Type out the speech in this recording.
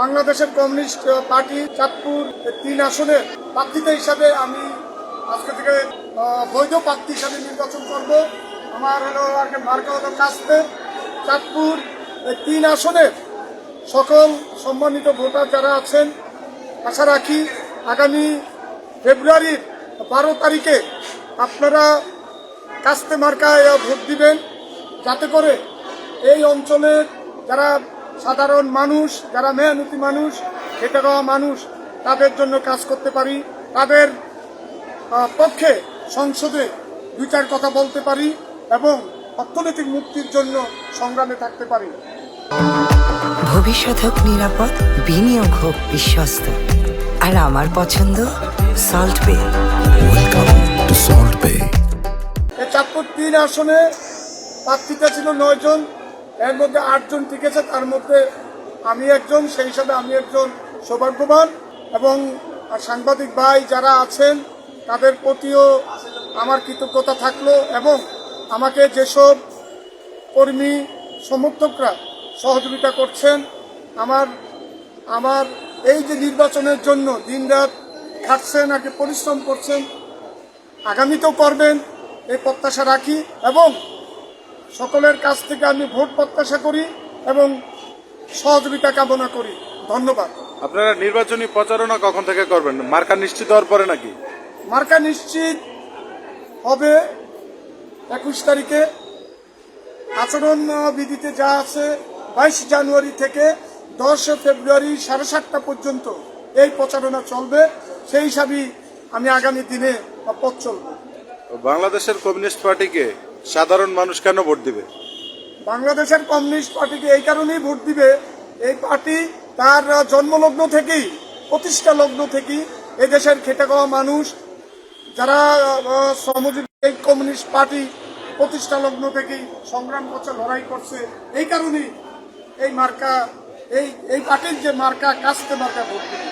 বাংলাদেশের communist party Chandpur ৩ আসনের প্রার্থীতা হিসাবে আমি আজকে থেকে বৈধ প্রার্থী হিসাবে নির্বাচন করব। আমার হলো আর কি মার্কা হলো কাস্তে। চাঁদপুর ৩ আসনের সকল সম্মানিত ভোটার যারা আছেন, আশা রাখি আগামী ফেব্রুয়ারির 12 তারিখে আপনারা কাস্তে মার্কায় ভোট দিবেন, যাতে করে এই অঞ্চলের যারা সাধারণ মানুষ, যারা মেহনতি মানুষ, খেটে খাওয়া মানুষ, তাদের জন্য কাজ করতে পারি, তাদের পক্ষে সংসদে 2-4 কথা বলতে পারি এবং অর্থনৈতিক মুক্তির জন্য সংগ্রামে থাকতে পারি। ভবিষ্যৎ হোক নিরাপদ, বিনিয়োগ হোক বিশ্বস্ত, আর আমার পছন্দ সল্ট বে। ওয়েলকাম টু সল্ট বে। এই চাঁদপুর 3 আসনে প্রার্থীতা ছিল 9 জন, এর মধ্যে 8 জন টিকেছে, তার মধ্যে আমি একজন। সেই হিসাবে আমি একজন সৌভাগ্যবান এবং সাংবাদিক ভাই যারা আছেন তাদের প্রতিও আমার কৃতজ্ঞতা থাকলো এবং আমাকে যেসব কর্মী সমর্থকরা সহযোগিতা করছেন, আমার এই যে নির্বাচনের জন্য দিনরাত খাটছেন, আগে পরিশ্রম করছেন, আগামীতেও করবেন এই প্রত্যাশা রাখি এবং সকলের কাছ থেকে আমি ভোট প্রত্যাশা করি এবং সহযোগিতা কামনা করি। ধন্যবাদ। আপনারা নির্বাচনী প্রচারণা কখন থেকে করবেন? মার্কা নিশ্চিত হওয়ার পরে নাকি? মার্কা নিশ্চিত হবে 21 তারিখে। আচরণ বিধিতে যা আছে 22 জানুয়ারি থেকে 10 ফেব্রুয়ারি 7:30 পর্যন্ত এই প্রচারণা চলবে। সেই হিসাবেই আমি আগামী দিনে পথ চলব। বাংলাদেশের কমিউনিস্ট পার্টিকে সাধারণ মানুষ কেন ভোট দিবে? বাংলাদেশের কমিউনিস্ট পার্টিকে এই কারণেই ভোট দিবে, এই পার্টি তার জন্মলগ্ন থেকেই, প্রতিষ্ঠা লগ্ন থেকেই এদেশের খেটে খাওয়া মানুষ যারা শ্রমজীবী, এই কমিউনিস্ট পার্টি প্রতিষ্ঠা লগ্ন থেকেই সংগ্রাম করছে, লড়াই করছে। এই কারণেই এই মার্কা, এই পার্টির যে মার্কা কাস্তে মার্কা ভোট দিবে।